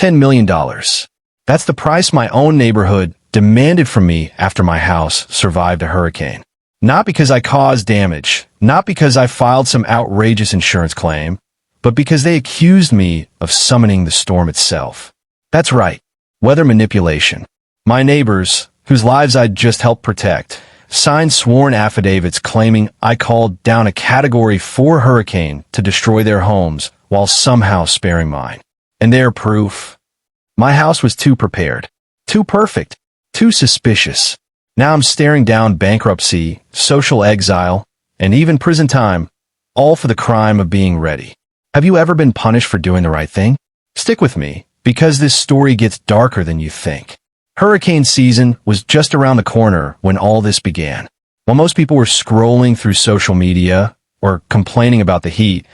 $10 million. That's the price my own neighborhood demanded from me after my house survived a hurricane. Not because I caused damage, not because I filed some outrageous insurance claim, but because they accused me of summoning the storm itself. That's right, weather manipulation. My neighbors, whose lives I'd just helped protect, signed sworn affidavits claiming I called down a Category 4 hurricane to destroy their homes while somehow sparing mine. And their proof? My house was too prepared, too perfect, too suspicious. Now I'm staring down bankruptcy, social exile, and even prison time, all for the crime of being ready. Have you ever been punished for doing the right thing? Stick with me, because this story gets darker than you think. Hurricane season was just around the corner when all this began. While most people were scrolling through social media or complaining about the heat,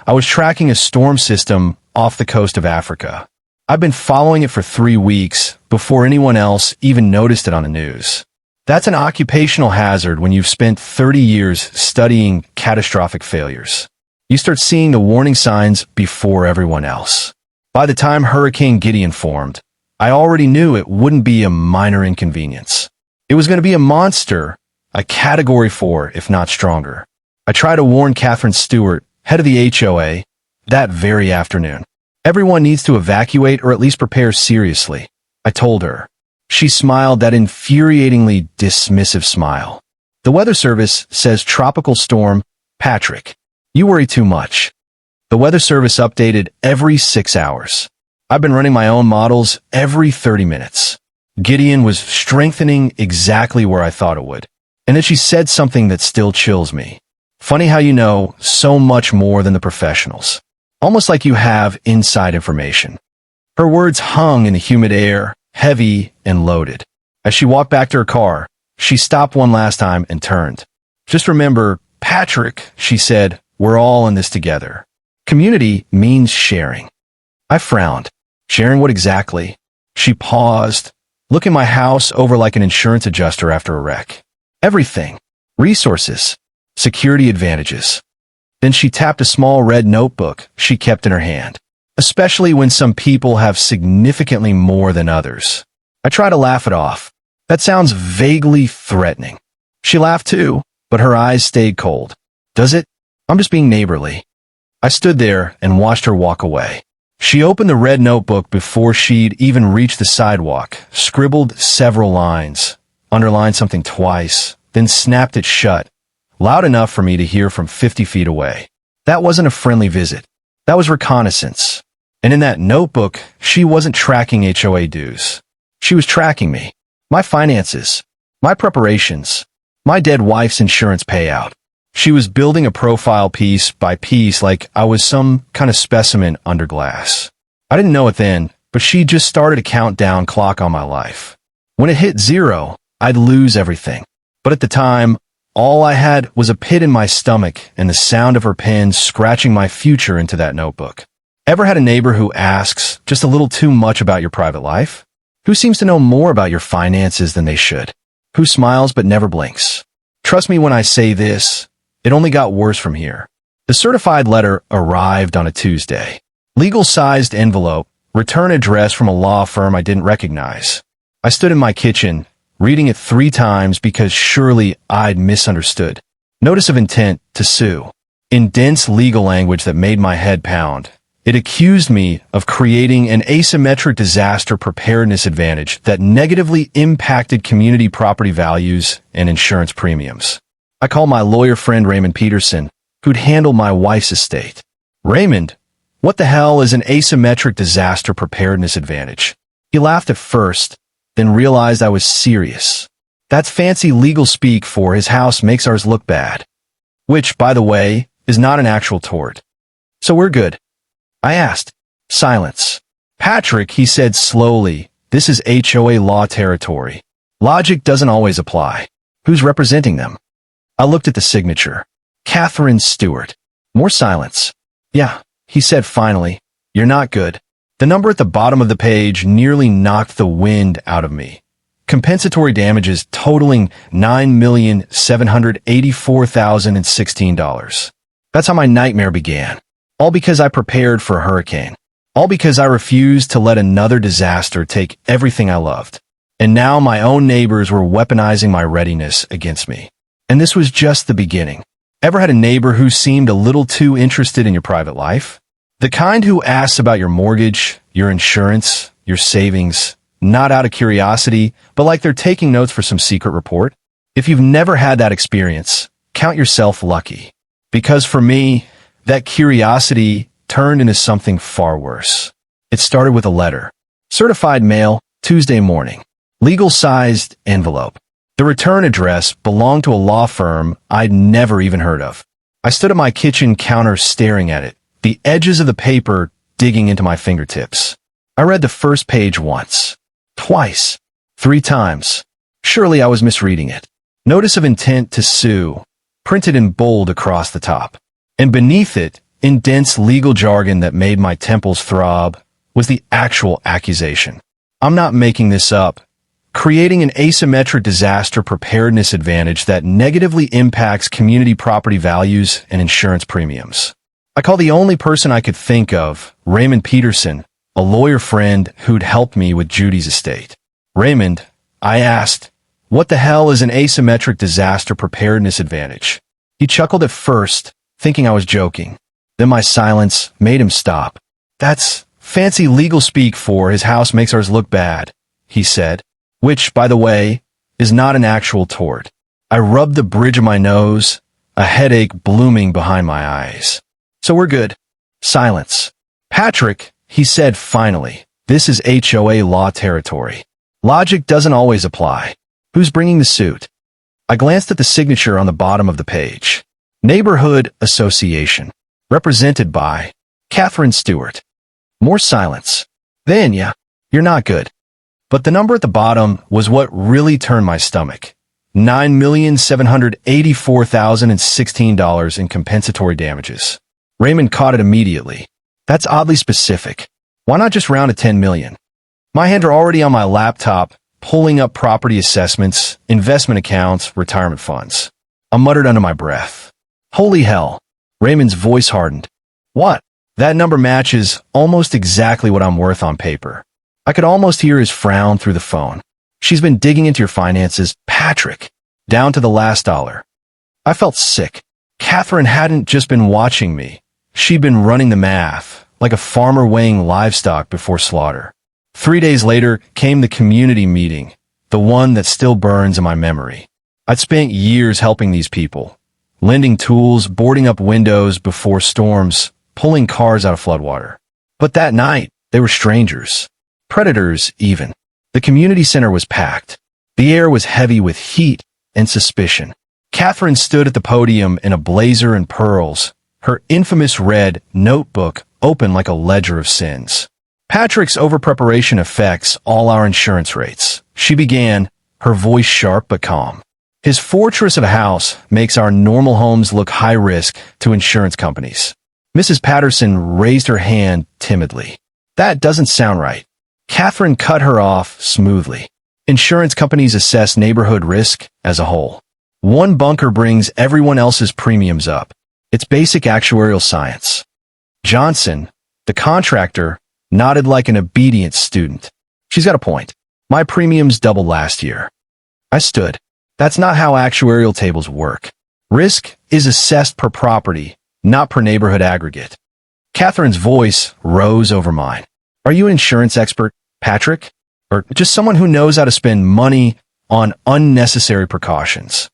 I was tracking a storm system off the coast of Africa. I've been following it for 3 weeks before anyone else even noticed it on the news. That's an occupational hazard when you've spent 30 years studying catastrophic failures. You start seeing the warning signs before everyone else. By the time Hurricane Gideon formed, I already knew it wouldn't be a minor inconvenience. It was going to be a monster, a Category 4, if not stronger. I tried to warn Catherine Stewart, head of the HOA, that very afternoon. Everyone needs to evacuate or at least prepare seriously, I told her. She smiled that infuriatingly dismissive smile. The Weather Service says Tropical Storm Patrick. You worry too much. The Weather Service updated every 6 hours. I've been running my own models every 30 minutes. Gideon was strengthening exactly where I thought it would. And then she said something that still chills me. Funny how you know so much more than the professionals. Almost like you have inside information. Her words hung in the humid air, heavy and loaded. As she walked back to her car, she stopped one last time and turned. Just remember, Patrick, she said, we're all in this together. Community means sharing. I frowned. Sharing what exactly? She paused, looking my house over like an insurance adjuster after a wreck. Everything. Resources. Security advantages. Then she tapped a small red notebook she kept in her hand. Especially when some people have significantly more than others. I try to laugh it off. That sounds vaguely threatening. She laughed too, but her eyes stayed cold. Does it? I'm just being neighborly. I stood there and watched her walk away. She opened the red notebook before she'd even reached the sidewalk, scribbled several lines, underlined something twice, then snapped it shut, loud enough for me to hear from 50 feet away. That wasn't a friendly visit. That was reconnaissance. And in that notebook, she wasn't tracking HOA dues. She was tracking me, my finances, my preparations, my dead wife's insurance payout. She was building a profile piece by piece like I was some kind of specimen under glass. I didn't know it then, but she just started a countdown clock on my life. When it hit 0, I'd lose everything. But at the time, all I had was a pit in my stomach and the sound of her pen scratching my future into that notebook. Ever had a neighbor who asks just a little too much about your private life? Who seems to know more about your finances than they should? Who smiles but never blinks? Trust me when I say this, it only got worse from here. The certified letter arrived on a Tuesday. Legal-sized envelope, return address from a law firm I didn't recognize. I stood in my kitchen, reading it 3 times because surely I'd misunderstood. Notice of intent to sue. In dense legal language that made my head pound, it accused me of creating an asymmetric disaster preparedness advantage that negatively impacted community property values and insurance premiums. I called my lawyer friend Raymond Peterson, who'd handled my wife's estate. Raymond, what the hell is an asymmetric disaster preparedness advantage? He laughed at first, then realized I was serious. That's fancy legal speak for his house makes ours look bad. Which, by the way, is not an actual tort. So we're good. I asked. Silence. Patrick, he said slowly, this is HOA law territory. Logic doesn't always apply. Who's representing them? I looked at the signature. Catherine Stewart. More silence. Yeah, he said finally. You're not good. The number at the bottom of the page nearly knocked the wind out of me. Compensatory damages totaling $9,784,016. That's how my nightmare began. All because I prepared for a hurricane. All because I refused to let another disaster take everything I loved. And now my own neighbors were weaponizing my readiness against me. And this was just the beginning. Ever had a neighbor who seemed a little too interested in your private life? The kind who asks about your mortgage, your insurance, your savings, not out of curiosity, but like they're taking notes for some secret report? If you've never had that experience, count yourself lucky. Because for me, that curiosity turned into something far worse. It started with a letter. Certified mail, Tuesday morning. Legal-sized envelope. The return address belonged to a law firm I'd never even heard of. I stood at my kitchen counter staring at it, the edges of the paper digging into my fingertips. I read the first page once, twice, 3 times. Surely I was misreading it. Notice of intent to sue, printed in bold across the top. And beneath it, in dense legal jargon that made my temples throb, was the actual accusation. I'm not making this up. Creating an asymmetric disaster preparedness advantage that negatively impacts community property values and insurance premiums. I call the only person I could think of, Raymond Peterson, a lawyer friend who'd helped me with Judy's estate. Raymond, I asked, what the hell is an asymmetric disaster preparedness advantage? He chuckled at first, thinking I was joking. Then my silence made him stop. That's fancy legal speak for his house makes ours look bad, he said. Which, by the way, is not an actual tort. I rubbed the bridge of my nose, a headache blooming behind my eyes. So we're good. Silence. Patrick, he said finally, this is HOA law territory. Logic doesn't always apply. Who's bringing the suit? I glanced at the signature on the bottom of the page. Neighborhood Association. Represented by Catherine Stewart. More silence. Then, yeah, you're not good. But the number at the bottom was what really turned my stomach. $9,784,016 in compensatory damages. Raymond caught it immediately. That's oddly specific. Why not just round to 10 million? My hands are already on my laptop, pulling up property assessments, investment accounts, retirement funds. I muttered under my breath. Holy hell. Raymond's voice hardened. What? That number matches almost exactly what I'm worth on paper. I could almost hear his frown through the phone. She's been digging into your finances, Patrick, down to the last dollar. I felt sick. Catherine hadn't just been watching me. She'd been running the math, like a farmer weighing livestock before slaughter. 3 days later came the community meeting, the one that still burns in my memory. I'd spent years helping these people, lending tools, boarding up windows before storms, pulling cars out of floodwater. But that night, they were strangers. Predators, even. The community center was packed. The air was heavy with heat and suspicion. Catherine stood at the podium in a blazer and pearls, her infamous red notebook open like a ledger of sins. Patrick's overpreparation affects all our insurance rates. She began, her voice sharp but calm. His fortress of a house makes our normal homes look high risk to insurance companies. Mrs. Patterson raised her hand timidly. That doesn't sound right. Catherine cut her off smoothly. Insurance companies assess neighborhood risk as a whole. One bunker brings everyone else's premiums up. It's basic actuarial science. Johnson, the contractor, nodded like an obedient student. She's got a point. My premiums doubled last year. I stood. That's not how actuarial tables work. Risk is assessed per property, not per neighborhood aggregate. Catherine's voice rose over mine. Are you an insurance expert, Patrick? Or just someone who knows how to spend money on unnecessary precautions?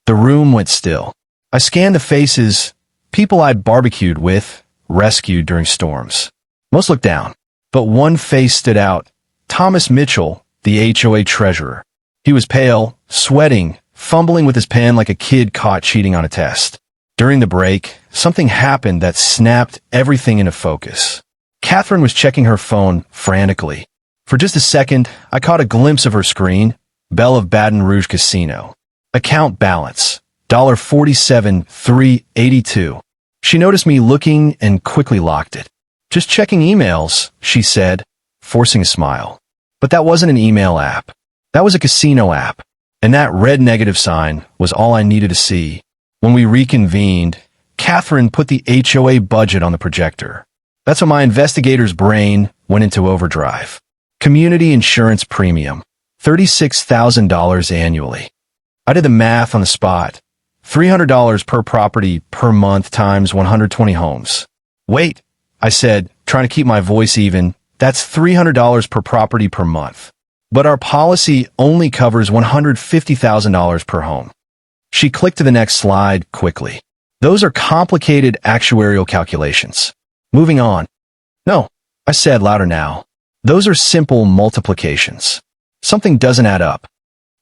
The room went still. I scanned the faces, people I'd barbecued with, rescued during storms. Most looked down, but one face stood out. Thomas Mitchell, the HOA treasurer. He was pale, sweating, fumbling with his pen like a kid caught cheating on a test. During the break, something happened that snapped everything into focus. Catherine was checking her phone frantically. For just a second, I caught a glimpse of her screen, Belle of Baton Rouge Casino. Account balance, $47,382. She noticed me looking and quickly locked it. Just checking emails, she said, forcing a smile. But that wasn't an email app. That was a casino app. And that red negative sign was all I needed to see. When we reconvened, Catherine put the HOA budget on the projector. That's when my investigator's brain went into overdrive. Community insurance premium, $36,000 annually. I did the math on the spot. $300 per property per month times 120 homes. Wait, I said, trying to keep my voice even. That's $300 per property per month. But our policy only covers $150,000 per home. She clicked to the next slide quickly. Those are complicated actuarial calculations. Moving on. No, I said louder now. Those are simple multiplications. Something doesn't add up.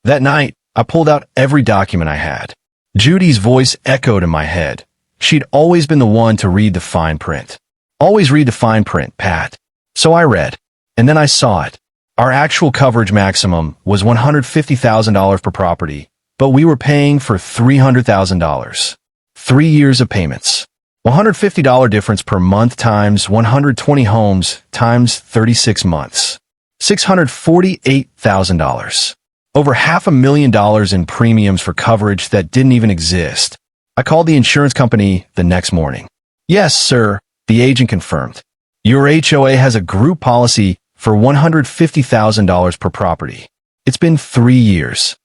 That night, I pulled out every document I had. Judy's voice echoed in my head. She'd always been the one to read the fine print. Always read the fine print, Pat. So I read. And then I saw it. Our actual coverage maximum was $150,000 per property, but we were paying for $300,000. 3 years of payments. $150 difference per month times 120 homes times 36 months. $648,000. Over $500,000 in premiums for coverage that didn't even exist. I called the insurance company the next morning. Yes, sir, the agent confirmed. Your HOA has a group policy for $150,000 per property. It's been 3 years.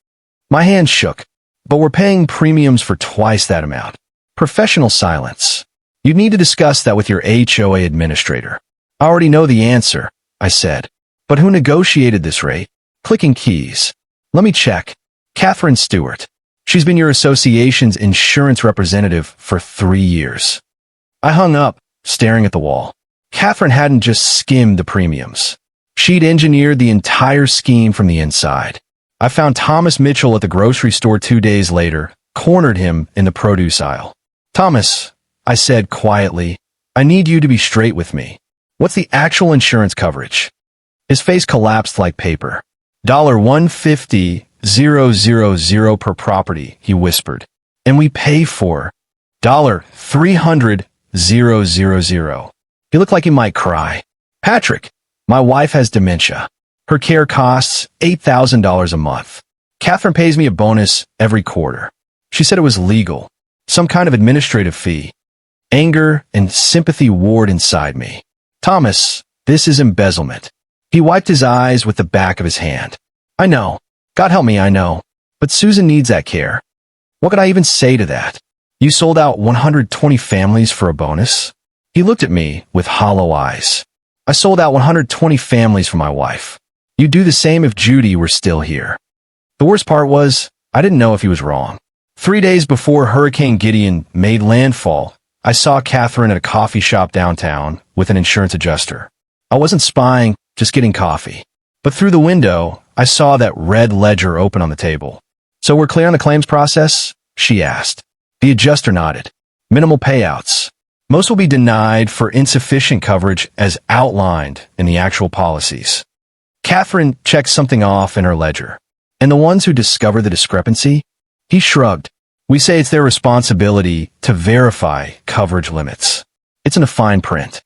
My hand shook, but we're paying premiums for twice that amount. Professional silence. You'd need to discuss that with your HOA administrator. I already know the answer, I said. But who negotiated this rate? Clicking keys. Let me check. Catherine Stewart. She's been your association's insurance representative for 3 years. I hung up, staring at the wall. Catherine hadn't just skimmed the premiums. She'd engineered the entire scheme from the inside. I found Thomas Mitchell at the grocery store 2 days later, cornered him in the produce aisle. Thomas, I said quietly, I need you to be straight with me. What's the actual insurance coverage? His face collapsed like paper. $150,000 per property, he whispered. And we pay for $300,000. He looked like he might cry. Patrick, my wife has dementia. Her care costs $8,000 a month. Catherine pays me a bonus every quarter. She said it was legal. Some kind of administrative fee. Anger and sympathy warred inside me. Thomas, this is embezzlement. He wiped his eyes with the back of his hand. I know. God help me, I know. But Susan needs that care. What could I even say to that? You sold out 120 families for a bonus? He looked at me with hollow eyes. I sold out 120 families for my wife. You'd do the same if Judy were still here. The worst part was, I didn't know if he was wrong. 3 days before Hurricane Gideon made landfall, I saw Catherine at a coffee shop downtown with an insurance adjuster. I wasn't spying, just getting coffee. But through the window, I saw that red ledger open on the table. So we're clear on the claims process? She asked. The adjuster nodded. Minimal payouts. Most will be denied for insufficient coverage as outlined in the actual policies. Catherine checked something off in her ledger. And the ones who discover the discrepancy? He shrugged. We say it's their responsibility to verify coverage limits. It's in a fine print.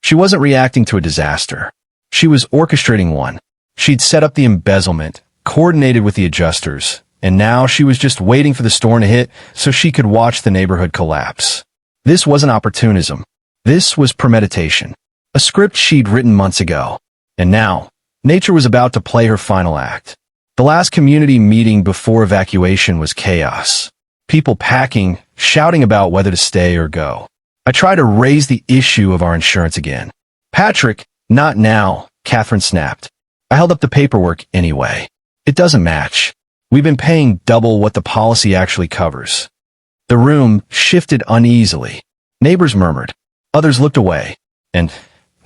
She wasn't reacting to a disaster. She was orchestrating one. She'd set up the embezzlement, coordinated with the adjusters, and now she was just waiting for the storm to hit so she could watch the neighborhood collapse. This wasn't opportunism. This was premeditation. A script she'd written months ago. And now, nature was about to play her final act. The last community meeting before evacuation was chaos. People packing, shouting about whether to stay or go. I tried to raise the issue of our insurance again. Patrick, not now, Catherine snapped. I held up the paperwork anyway. It doesn't match. We've been paying double what the policy actually covers. The room shifted uneasily. Neighbors murmured. Others looked away. And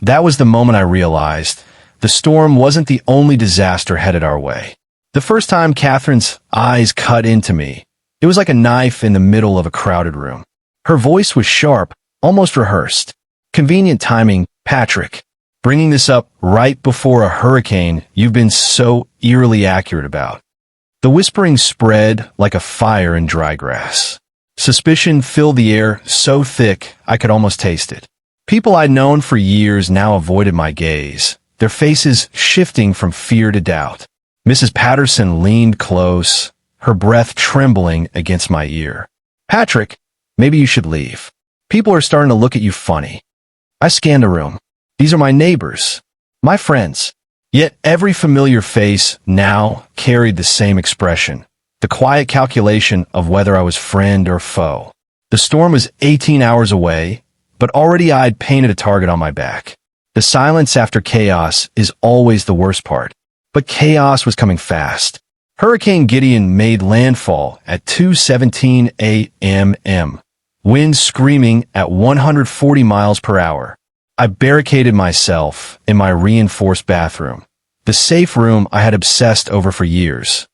that was the moment I realized the storm wasn't the only disaster headed our way. The first time Catherine's eyes cut into me, it was like a knife in the middle of a crowded room. Her voice was sharp, almost rehearsed. Convenient timing, Patrick. Bringing this up right before a hurricane you've been so eerily accurate about. The whispering spread like a fire in dry grass. Suspicion filled the air so thick I could almost taste it. People I'd known for years now avoided my gaze, their faces shifting from fear to doubt. Mrs. Patterson leaned close, her breath trembling against my ear. Patrick, maybe you should leave. People are starting to look at you funny. I scanned the room. These are my neighbors, my friends. Yet every familiar face now carried the same expression, the quiet calculation of whether I was friend or foe. The storm was 18 hours away, but already I'd painted a target on my back. The silence after chaos is always the worst part. But chaos was coming fast. Hurricane Gideon made landfall at 2:17 a.m. Wind screaming at 140 miles per hour. I barricaded myself in my reinforced bathroom, the safe room I had obsessed over for years.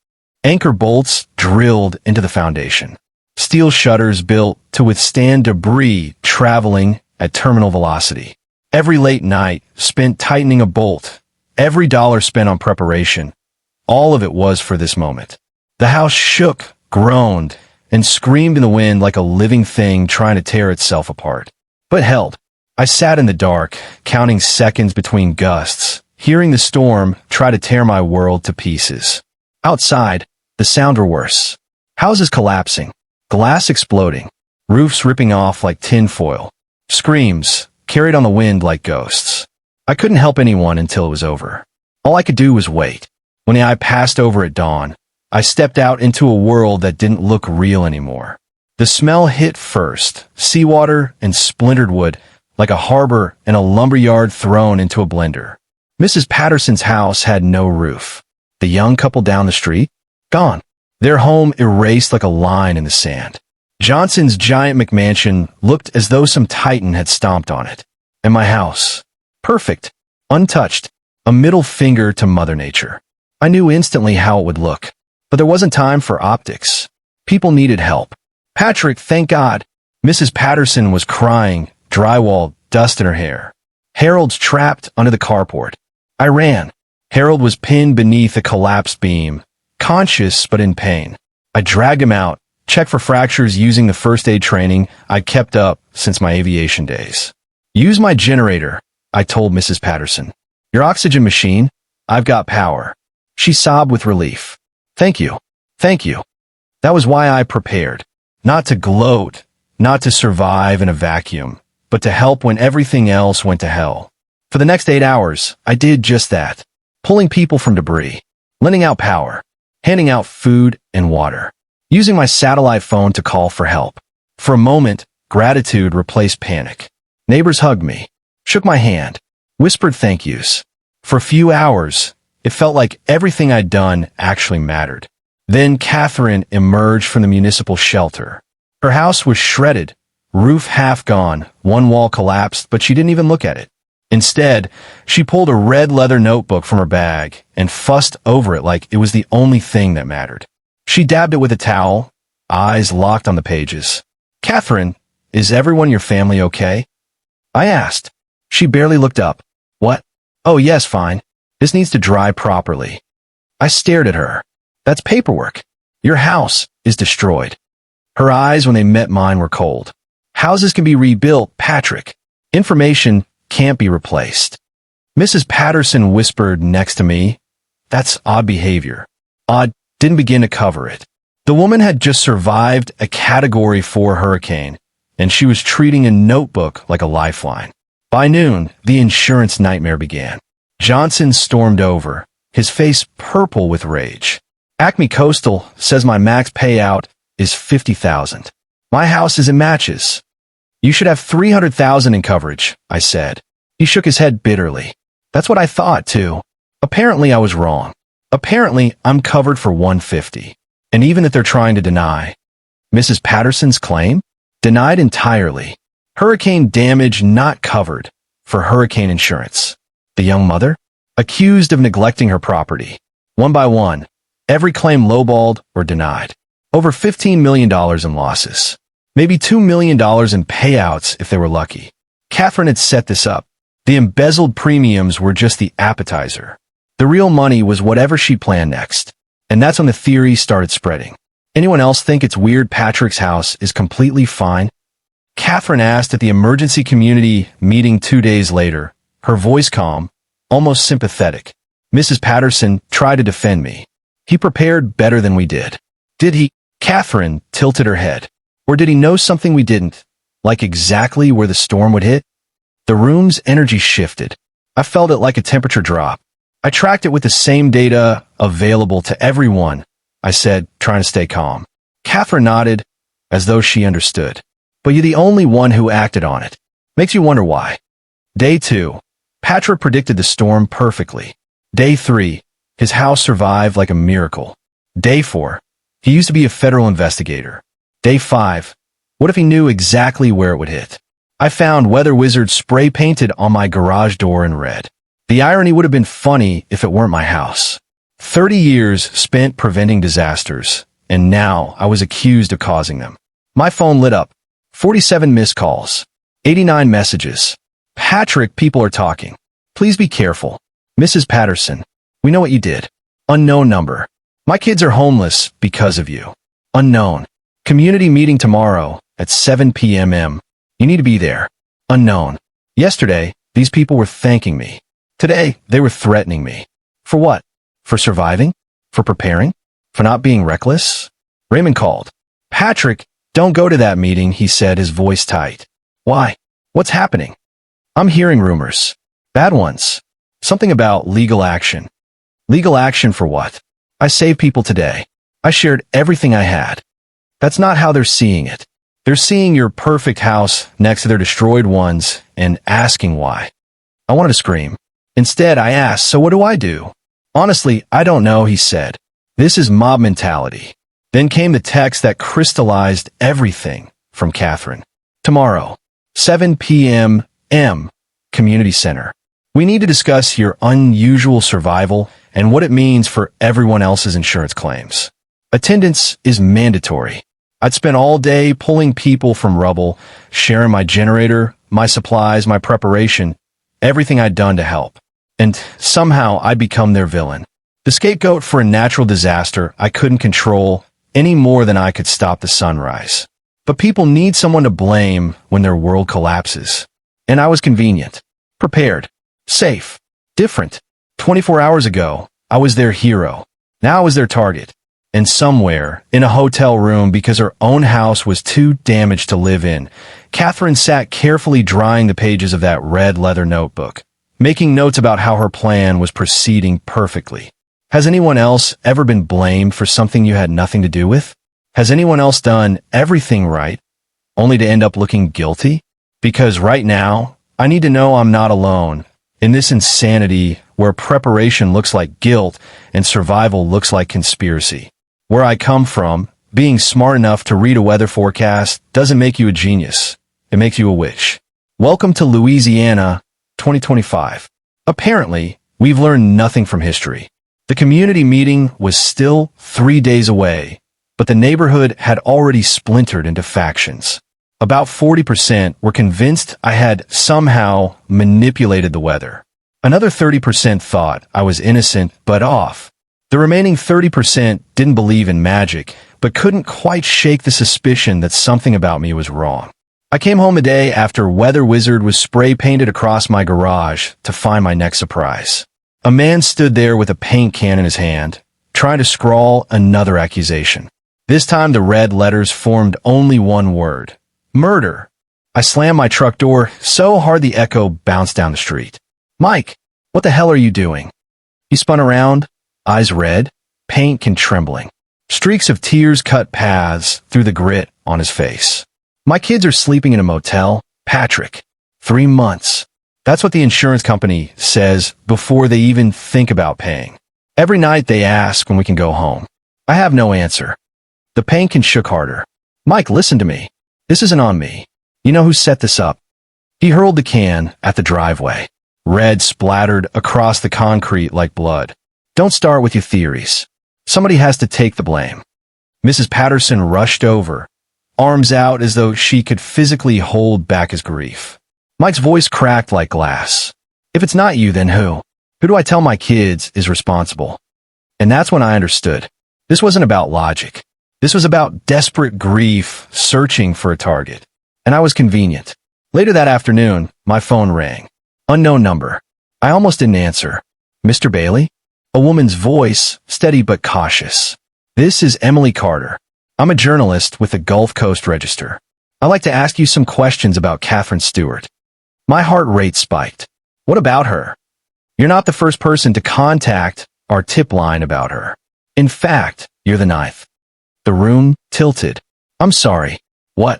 Anchor bolts drilled into the foundation. Steel shutters built to withstand debris traveling at terminal velocity. Every late night spent tightening a bolt. Every dollar spent on preparation. All of it was for this moment. The house shook, groaned, and screamed in the wind like a living thing trying to tear itself apart. But held. I sat in the dark, counting seconds between gusts, hearing the storm try to tear my world to pieces. Outside, the sound were worse. Houses collapsing, glass exploding, roofs ripping off like tinfoil. Screams, carried on the wind like ghosts. I couldn't help anyone until it was over. All I could do was wait. When the eye passed over at dawn, I stepped out into a world that didn't look real anymore. The smell hit first, seawater and splintered wood, like a harbor and a lumberyard thrown into a blender. Mrs. Patterson's house had no roof. The young couple down the street? Gone. Their home erased like a line in the sand. Johnson's giant McMansion looked as though some titan had stomped on it. And my house? Perfect. Untouched. A middle finger to Mother Nature. I knew instantly how it would look. But there wasn't time for optics. People needed help. Patrick, thank God. Mrs. Patterson was crying, drywall, dust in her hair. Harold's trapped under the carport. I ran. Harold was pinned beneath a collapsed beam, conscious but in pain. I dragged him out, checked for fractures using the first aid training I'd kept up since my aviation days. Use my generator, I told Mrs. Patterson. Your oxygen machine? I've got power. She sobbed with relief. Thank you. Thank you. That was why I prepared. Not to gloat, not to survive in a vacuum, but to help when everything else went to hell. For the next 8 hours, I did just that. Pulling people from debris, lending out power, handing out food and water, using my satellite phone to call for help. For a moment, gratitude replaced panic. Neighbors hugged me, shook my hand, whispered thank yous. For a few hours, it felt like everything I'd done actually mattered. Then Catherine emerged from the municipal shelter. Her house was shredded, roof half gone, one wall collapsed, but she didn't even look at it. Instead, she pulled a red leather notebook from her bag and fussed over it like it was the only thing that mattered. She dabbed it with a towel, eyes locked on the pages. Catherine, is everyone in your family okay? I asked. She barely looked up. What? Oh yes, fine. This needs to dry properly. I stared at her. That's paperwork. Your house is destroyed. Her eyes, when they met mine, were cold. Houses can be rebuilt, Patrick. Information can't be replaced. Mrs. Patterson whispered next to me. That's odd behavior. Odd didn't begin to cover it. The woman had just survived a Category 4 hurricane, and she was treating a notebook like a lifeline. By noon, the insurance nightmare began. Johnson stormed over, his face purple with rage. Acme Coastal says my max payout is $50,000. My house is in matches. You should have $300,000 in coverage, I said. He shook his head bitterly. That's what I thought, too. Apparently I was wrong. Apparently I'm covered for $150. And even if they're trying to deny. Mrs. Patterson's claim? Denied entirely. Hurricane damage not covered for hurricane insurance. The young mother? Accused of neglecting her property. One by one, every claim lowballed or denied. Over $15 million in losses. Maybe $2 million in payouts if they were lucky. Catherine had set this up. The embezzled premiums were just the appetizer. The real money was whatever she planned next. And that's when the theory started spreading. Anyone else think it's weird Patrick's house is completely fine? Catherine asked at the emergency community meeting 2 days later, her voice calm, almost sympathetic. Mrs. Patterson tried to defend me. He prepared better than we did. Did he? Catherine tilted her head. Or did he know something we didn't, like exactly where the storm would hit? The room's energy shifted. I felt it like a temperature drop. I tracked it with the same data available to everyone, I said, trying to stay calm. Catherine nodded, as though she understood. But you're the only one who acted on it. Makes you wonder why. Day 2. Patrick predicted the storm perfectly. Day 3. His house survived like a miracle. Day 4. He used to be a federal investigator. Day 5. What if he knew exactly where it would hit? I found Weather Wizard spray painted on my garage door in red. The irony would have been funny if it weren't my house. 30 years spent preventing disasters, and now I was accused of causing them. My phone lit up. 47 missed calls. 89 messages. Patrick, people are talking. Please be careful. Mrs. Patterson, we know what you did. Unknown number. My kids are homeless because of you. Unknown. Community meeting tomorrow at 7 p.m. You need to be there. Unknown. Yesterday, these people were thanking me. Today, they were threatening me. For what? For surviving? For preparing? For not being reckless? Raymond called. Patrick, don't go to that meeting, he said, his voice tight. Why? What's happening? I'm hearing rumors. Bad ones. Something about legal action. Legal action for what? I saved people today. I shared everything I had. That's not how they're seeing it. They're seeing your perfect house next to their destroyed ones and asking why. I wanted to scream. Instead, I asked, so what do I do? Honestly, I don't know, he said. This is mob mentality. Then came the text that crystallized everything from Catherine. Tomorrow, 7 p.m. Community Center. We need to discuss your unusual survival and what it means for everyone else's insurance claims. Attendance is mandatory. I'd spent all day pulling people from rubble, sharing my generator, my supplies, my preparation, everything I'd done to help. And somehow I'd become their villain. The scapegoat for a natural disaster I couldn't control any more than I could stop the sunrise. But people need someone to blame when their world collapses. And I was convenient, prepared, safe, different. 24 hours ago, I was their hero. Now I was their target. And somewhere, in a hotel room because her own house was too damaged to live in, Catherine sat carefully drying the pages of that red leather notebook, making notes about how her plan was proceeding perfectly. Has anyone else ever been blamed for something you had nothing to do with? Has anyone else done everything right, only to end up looking guilty? Because right now, I need to know I'm not alone in this insanity where preparation looks like guilt and survival looks like conspiracy. Where I come from, being smart enough to read a weather forecast doesn't make you a genius. It makes you a witch. Welcome to Louisiana, 2025. Apparently, we've learned nothing from history. The community meeting was still 3 days away, but the neighborhood had already splintered into factions. About 40% were convinced I had somehow manipulated the weather. Another 30% thought I was innocent but off. The remaining 30% didn't believe in magic, but couldn't quite shake the suspicion that something about me was wrong. I came home a day after Weather Wizard was spray painted across my garage to find my next surprise. A man stood there with a paint can in his hand, trying to scrawl another accusation. This time the red letters formed only one word: murder. I slammed my truck door so hard the echo bounced down the street. Mike, what the hell are you doing? He spun around, eyes red, paint and trembling. Streaks of tears cut paths through the grit on his face. My kids are sleeping in a motel, Patrick. 3 months. That's what the insurance company says before they even think about paying. Every night they ask when we can go home. I have no answer. The pain can shook harder. Mike, listen to me. This isn't on me. You know who set this up? He hurled the can at the driveway. Red splattered across the concrete like blood. Don't start with your theories. Somebody has to take the blame. Mrs. Patterson rushed over, arms out as though she could physically hold back his grief. Mike's voice cracked like glass. If it's not you, then who? Who do I tell my kids is responsible? And that's when I understood. This wasn't about logic. This was about desperate grief searching for a target. And I was convenient. Later that afternoon, my phone rang. Unknown number. I almost didn't answer. Mr. Bailey? A woman's voice, steady but cautious. This is Emily Carter. I'm a journalist with the Gulf Coast Register. I'd like to ask you some questions about Catherine Stewart. My heart rate spiked. What about her? You're not the first person to contact our tip line about her. In fact, you're the ninth. The room tilted. I'm sorry. What?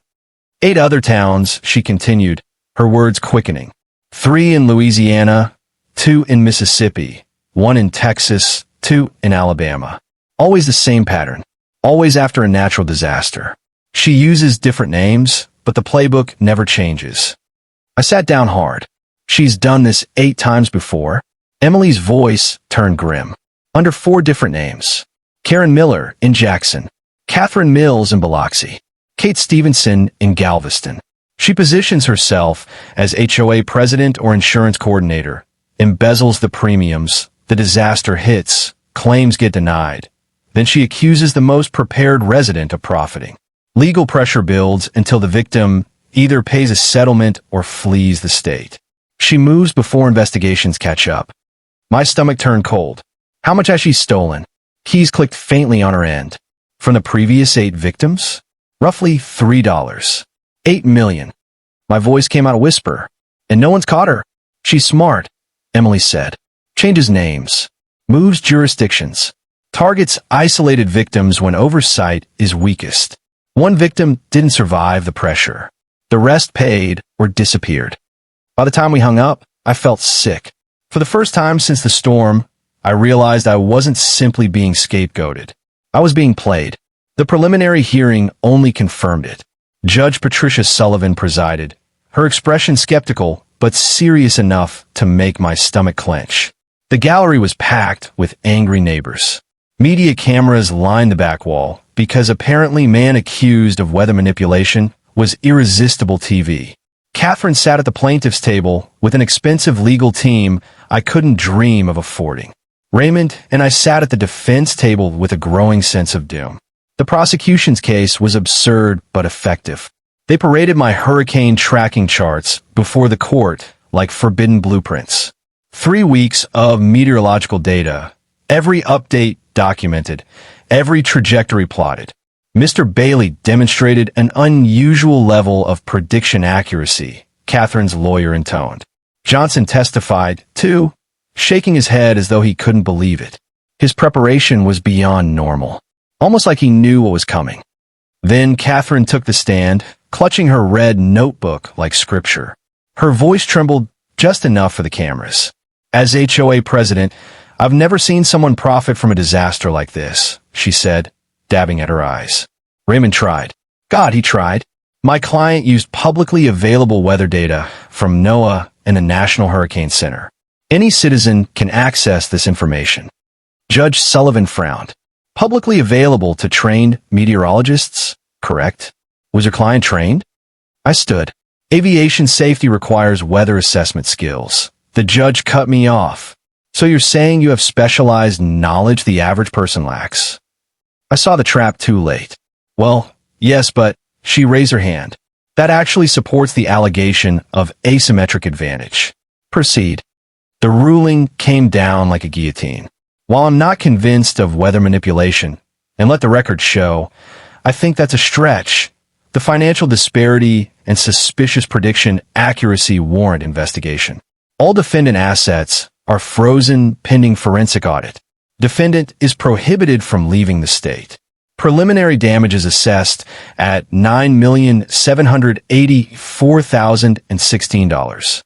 8 other towns, she continued, her words quickening. 3 in Louisiana, 2 in Mississippi, 1 in Texas, 2 in Alabama. Always the same pattern. Always after a natural disaster. She uses different names, but the playbook never changes. I sat down hard. She's done this 8 times before. Emily's voice turned grim. Under 4 different names. Karen Miller in Jackson. Catherine Mills in Biloxi. Kate Stevenson in Galveston. She positions herself as HOA president or insurance coordinator, embezzles the premiums, the disaster hits, claims get denied. Then she accuses the most prepared resident of profiting. Legal pressure builds until the victim either pays a settlement or flees the state. She moves before investigations catch up. My stomach turned cold. How much has she stolen? Keys clicked faintly on her end. From the previous 8 victims? Roughly $3. 8 million. My voice came out a whisper. And no one's caught her. She's smart, Emily said. Changes names. Moves jurisdictions. Targets isolated victims when oversight is weakest. One victim didn't survive the pressure. The rest paid or disappeared. By the time we hung up, I felt sick. For the first time since the storm, I realized I wasn't simply being scapegoated. I was being played. The preliminary hearing only confirmed it. Judge Patricia Sullivan presided, her expression skeptical but serious enough to make my stomach clench. The gallery was packed with angry neighbors. Media cameras lined the back wall because apparently man accused of weather manipulation was irresistible TV. Catherine sat at the plaintiff's table with an expensive legal team I couldn't dream of affording. Raymond and I sat at the defense table with a growing sense of doom. The prosecution's case was absurd but effective. They paraded my hurricane tracking charts before the court like forbidden blueprints. 3 weeks of meteorological data, every update documented, every trajectory plotted. Mr. Bailey demonstrated an unusual level of prediction accuracy, Catherine's lawyer intoned. Johnson testified, too, shaking his head as though he couldn't believe it. His preparation was beyond normal, almost like he knew what was coming. Then Catherine took the stand, clutching her red notebook like scripture. Her voice trembled just enough for the cameras. As HOA president, I've never seen someone profit from a disaster like this, she said, dabbing at her eyes. Raymond tried. God, he tried. My client used publicly available weather data from NOAA and the National Hurricane Center. Any citizen can access this information. Judge Sullivan frowned. Publicly available to trained meteorologists, correct? Was your client trained? I stood. Aviation safety requires weather assessment skills. The judge cut me off. So you're saying you have specialized knowledge the average person lacks? I saw the trap too late. Well, yes, but she raised her hand. That actually supports the allegation of asymmetric advantage. Proceed. The ruling came down like a guillotine. While I'm not convinced of weather manipulation, and let the record show, I think that's a stretch. The financial disparity and suspicious prediction accuracy warrant investigation. All defendant assets are frozen pending forensic audit. Defendant is prohibited from leaving the state. Preliminary damages assessed at $9,784,016.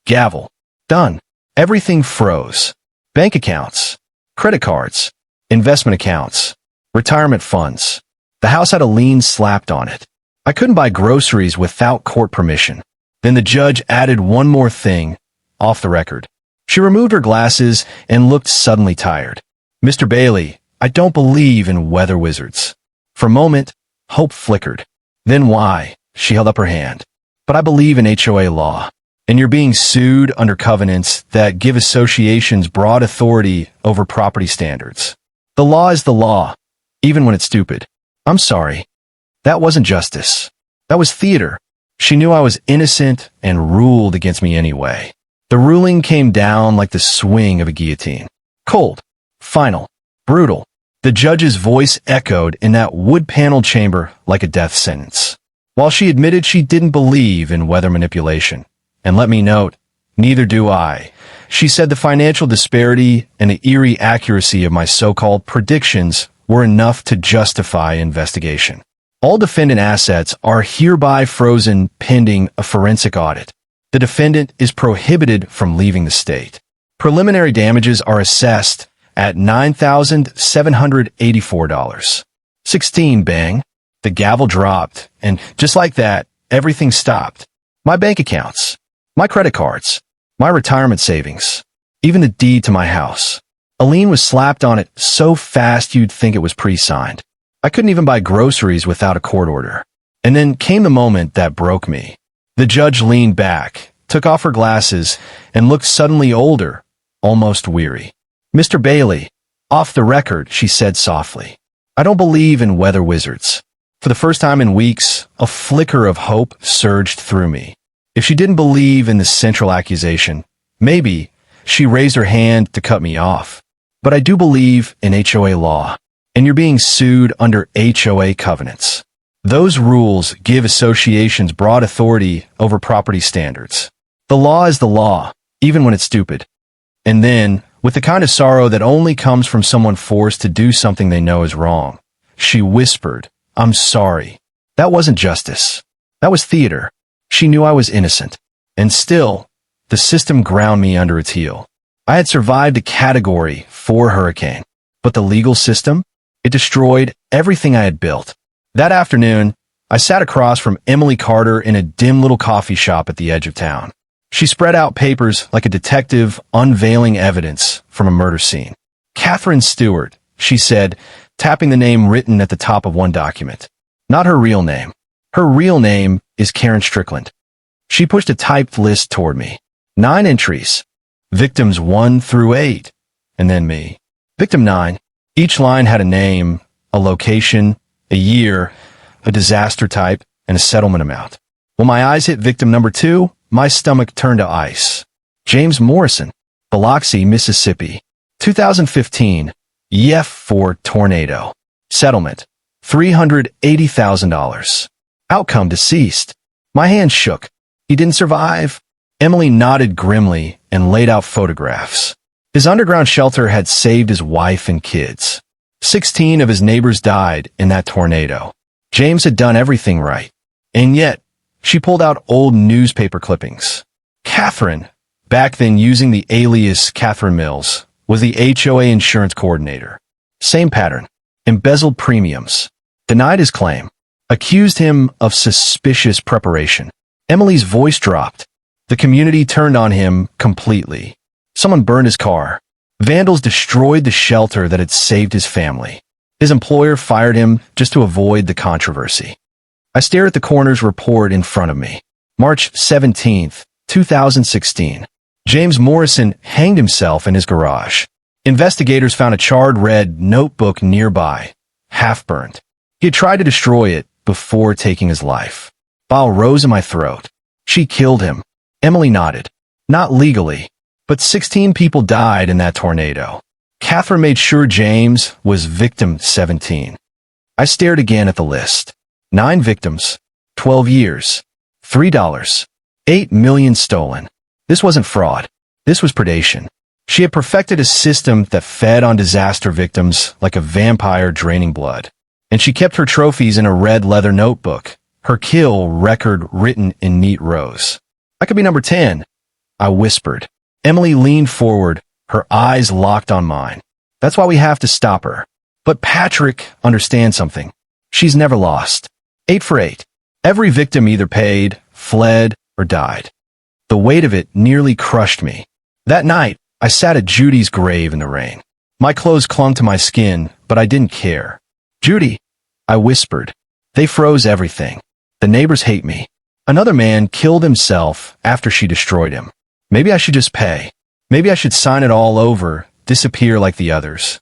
Gavel. Done. Everything froze. Bank accounts, credit cards, investment accounts, retirement funds. The house had a lien slapped on it. I couldn't buy groceries without court permission. Then the judge added one more thing, off the record. She removed her glasses and looked suddenly tired. Mr. Bailey, I don't believe in weather wizards. For a moment, hope flickered. Then why? She held up her hand. But I believe in HOA law. And you're being sued under covenants that give associations broad authority over property standards. The law is the law, even when it's stupid. I'm sorry. That wasn't justice. That was theater. She knew I was innocent and ruled against me anyway. The ruling came down like the swing of a guillotine. Cold, final, brutal. The judge's voice echoed in that wood-paneled chamber like a death sentence. While she admitted she didn't believe in weather manipulation, And let me note, neither do I. She said the financial disparity and the eerie accuracy of my so-called predictions were enough to justify investigation. All defendant assets are hereby frozen pending a forensic audit. The defendant is prohibited from leaving the state. Preliminary damages are assessed at $9,784. 16, bang. The gavel dropped, and just like that, everything stopped. My bank accounts, my credit cards, my retirement savings, even the deed to my house. A lien was slapped on it so fast you'd think it was pre-signed. I couldn't even buy groceries without a court order. And then came the moment that broke me. The judge leaned back, took off her glasses, and looked suddenly older, almost weary. "Mr. Bailey, off the record," she said softly. "I don't believe in weather wizards." For the first time in weeks, a flicker of hope surged through me. If she didn't believe in the central accusation, maybe she raised her hand to cut me off. But I do believe in HOA law, and you're being sued under HOA covenants. Those rules give associations broad authority over property standards. The law is the law, even when it's stupid. And then, with the kind of sorrow that only comes from someone forced to do something they know is wrong, she whispered, "I'm sorry. That wasn't justice. That was theater." She knew I was innocent. And still, the system ground me under its heel. I had survived a Category 4 hurricane. But the legal system? It destroyed everything I had built. That afternoon, I sat across from Emily Carter in a dim little coffee shop at the edge of town. She spread out papers like a detective unveiling evidence from a murder scene. "Catherine Stewart," she said, tapping the name written at the top of one document. Not her real name. Her real name is Karen Strickland. She pushed a typed list toward me. 9 entries. Victims 1 through 8. And then me. Victim 9. Each line had a name, a location, a year, a disaster type, and a settlement amount. When my eyes hit victim number 2, my stomach turned to ice. James Morrison, Biloxi, Mississippi. 2015. YF4 tornado. Settlement. $380,000. Outcome deceased. My hand shook. He didn't survive. Emily nodded grimly and laid out photographs. His underground shelter had saved his wife and kids. 16 of his neighbors died in that tornado. James had done everything right. And yet, she pulled out old newspaper clippings. Catherine, back then using the alias Catherine Mills, was the HOA insurance coordinator. Same pattern. Embezzled premiums. Denied his claim. Accused him of suspicious preparation. Emily's voice dropped. The community turned on him completely. Someone burned his car. Vandals destroyed the shelter that had saved his family. His employer fired him just to avoid the controversy. I stare at the coroner's report in front of me. March 17th, 2016. James Morrison hanged himself in his garage. Investigators found a charred red notebook nearby, half-burned. He had tried to destroy it before taking his life. Bile rose in my throat. She killed him. Emily nodded. Not legally, but 16 people died in that tornado. Catherine made sure James was victim 17. I stared again at the list. 9 victims, 12 years, $3, 8 million stolen. This wasn't fraud. This was predation. She had perfected a system that fed on disaster victims like a vampire draining blood. And she kept her trophies in a red leather notebook, her kill record written in neat rows. I could be number 10, I whispered. Emily leaned forward, her eyes locked on mine. That's why we have to stop her. But Patrick understands something. She's never lost. 8 for 8. Every victim either paid, fled, or died. The weight of it nearly crushed me. That night, I sat at Judy's grave in the rain. My clothes clung to my skin, but I didn't care. "Judy," I whispered. "They froze everything. The neighbors hate me. Another man killed himself after she destroyed him. Maybe I should just pay. Maybe I should sign it all over, disappear like the others."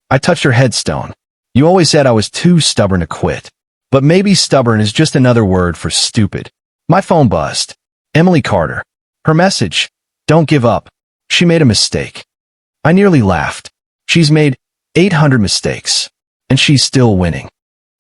I touched her headstone. "You always said I was too stubborn to quit. But maybe stubborn is just another word for stupid." My phone buzzed. Emily Carter. Her message, "Don't give up. She made a mistake." I nearly laughed. She's made 800 mistakes, and she's still winning.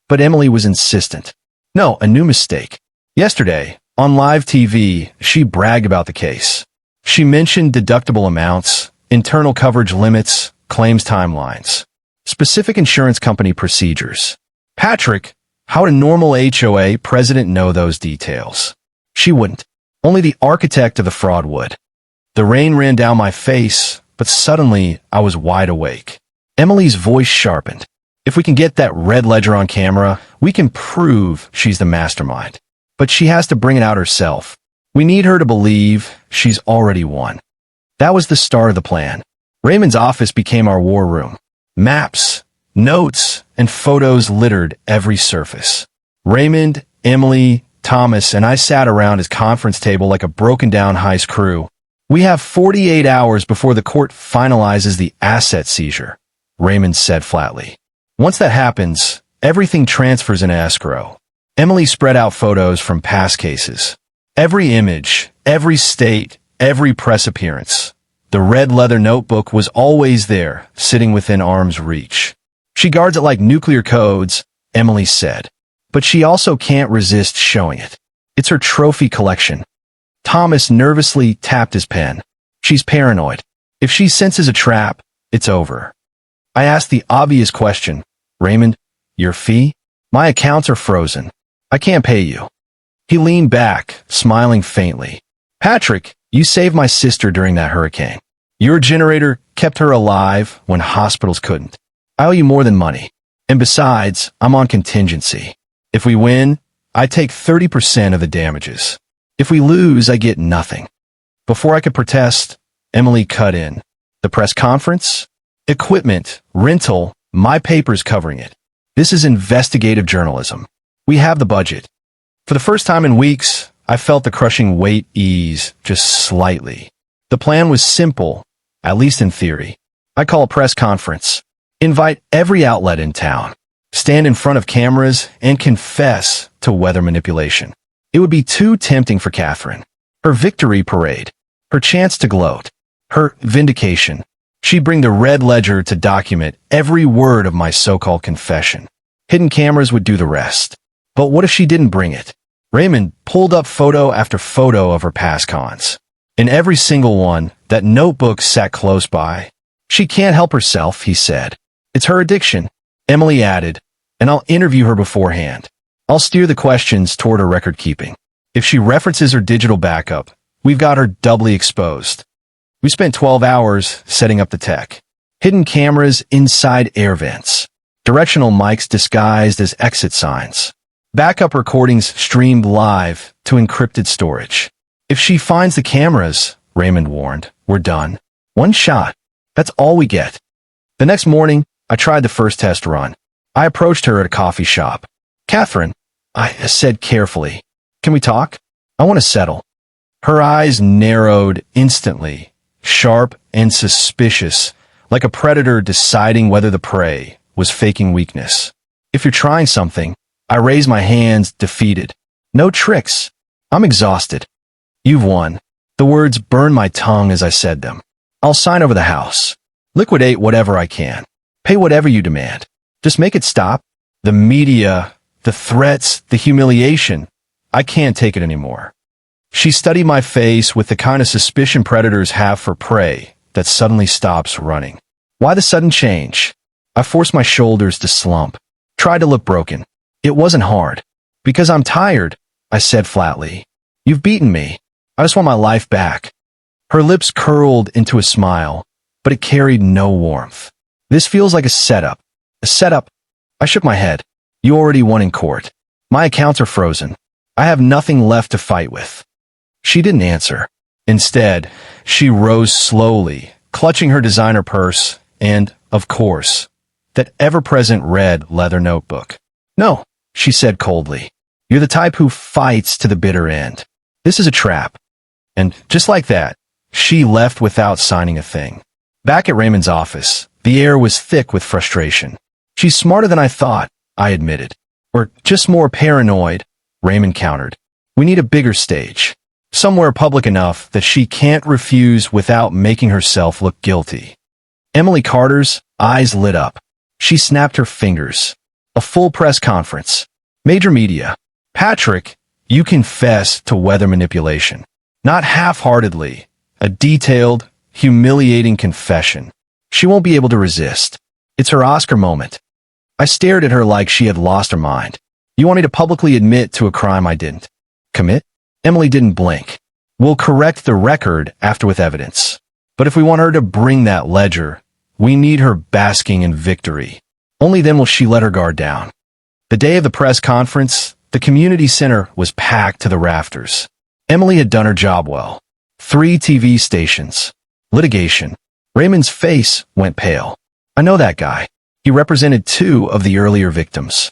But Emily was insistent. "No, a new mistake. Yesterday, On live TV, she bragged about the case. She mentioned deductible amounts, internal coverage limits, claims timelines, specific insurance company procedures. Patrick, how would a normal HOA president know those details? She wouldn't. Only the architect of the fraud would. The rain ran down my face, but suddenly I was wide awake. Emily's voice sharpened. If we can get that red ledger on camera, we can prove she's the mastermind. But she has to bring it out herself. We need her to believe she's already won. That was the start of the plan. Raymond's office became our war room. Maps, notes, and photos littered every surface. Raymond, Emily, Thomas, and I sat around his conference table like a broken-down heist crew. We have 48 hours before the court finalizes the asset seizure, Raymond said flatly. Once that happens, everything transfers into escrow. Emily spread out photos from past cases. Every image, every state, every press appearance. The red leather notebook was always there, sitting within arm's reach. She guards it like nuclear codes, Emily said. But she also can't resist showing it. It's her trophy collection. Thomas nervously tapped his pen. She's paranoid. If she senses a trap, it's over. I asked the obvious question. Raymond, your fee? My accounts are frozen. I can't pay you. He leaned back, smiling faintly. Patrick, you saved my sister during that hurricane. Your generator kept her alive when hospitals couldn't. I owe you more than money. And besides, I'm on contingency. If we win, I take 30% of the damages. If we lose, I get nothing. Before I could protest, Emily cut in. The press conference? Equipment, rental, my paper's covering it. This is investigative journalism. We have the budget. For the first time in weeks, I felt the crushing weight ease just slightly. The plan was simple, at least in theory. I call a press conference, invite every outlet in town, stand in front of cameras, and confess to weather manipulation. It would be too tempting for Catherine. Her victory parade, her chance to gloat, her vindication. She'd bring the red ledger to document every word of my so-called confession. Hidden cameras would do the rest. But what if she didn't bring it? Raymond pulled up photo after photo of her past cons. In every single one, that notebook sat close by. She can't help herself, he said. It's her addiction, Emily added, and I'll interview her beforehand. I'll steer the questions toward her record keeping. If she references her digital backup, we've got her doubly exposed. We spent 12 hours setting up the tech. Hidden cameras inside air vents. Directional mics disguised as exit signs. Backup recordings streamed live to encrypted storage. If she finds the cameras, Raymond warned, we're done. One shot. That's all we get. The next morning, I tried the first test run. I approached her at a coffee shop. Catherine, I said carefully, can we talk? I want to settle. Her eyes narrowed instantly, sharp and suspicious, like a predator deciding whether the prey was faking weakness. If you're trying something, I raised my hands, defeated. No tricks. I'm exhausted. You've won. The words burned my tongue as I said them. I'll sign over the house. Liquidate whatever I can. Pay whatever you demand. Just make it stop. The media, the threats, the humiliation. I can't take it anymore. She studied my face with the kind of suspicion predators have for prey that suddenly stops running. Why the sudden change? I forced my shoulders to slump. Tried to look broken. It wasn't hard. Because I'm tired, I said flatly. You've beaten me. I just want my life back. Her lips curled into a smile, but it carried no warmth. This feels like a setup. A setup? I shook my head. You already won in court. My accounts are frozen. I have nothing left to fight with. She didn't answer. Instead, she rose slowly, clutching her designer purse and, of course, that ever-present red leather notebook. No, she said coldly. You're the type who fights to the bitter end. This is a trap. And just like that, she left without signing a thing. Back at Raymond's office, the air was thick with frustration. She's smarter than I thought, I admitted. Or just more paranoid, Raymond countered. We need a bigger stage. Somewhere public enough that she can't refuse without making herself look guilty. Emily Carter's eyes lit up. She snapped her fingers. A full press conference. Major media. Patrick, You confess to weather manipulation. Not half-heartedly. A detailed, humiliating confession. She won't be able to resist. It's her Oscar moment. I stared at her like she had lost her mind. You want me to publicly admit to a crime I didn't commit? Emily didn't blink. We'll correct the record after with evidence. But if we want her to bring that ledger, we need her basking in victory. Only then will she let her guard down. The day of the press conference, the community center was packed to the rafters. Emily had done her job well. 3 TV stations. Litigation. Raymond's face went pale. I know that guy. He represented 2 of the earlier victims.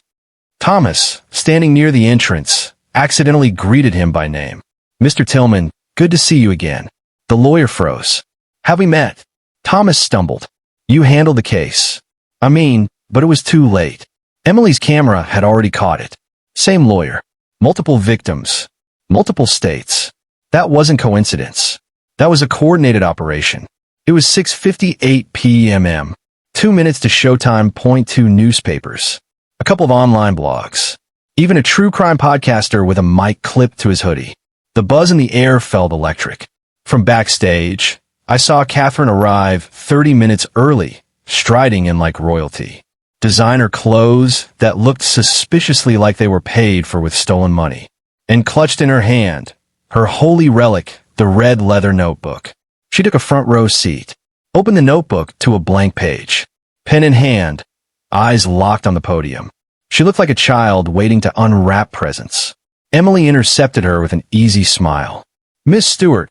Thomas, standing near the entrance, accidentally greeted him by name. Mr. Tillman, good to see you again. The lawyer froze. Have we met? Thomas stumbled. You handled the case. But it was too late. Emily's camera had already caught it. Same lawyer. Multiple victims. Multiple states. That wasn't coincidence. That was a coordinated operation. It was 6:58 p.m. 2 minutes to Showtime. 2 newspapers. A couple of online blogs. Even a true crime podcaster with a mic clipped to his hoodie. The buzz in the air felt electric. From backstage, I saw Catherine arrive 30 minutes early, striding in like royalty. Designer clothes that looked suspiciously like they were paid for with stolen money. And clutched in her hand, her holy relic, the red leather notebook. She took a front row seat, opened the notebook to a blank page. Pen in hand, eyes locked on the podium. She looked like a child waiting to unwrap presents. Emily intercepted her with an easy smile. Miss Stewart,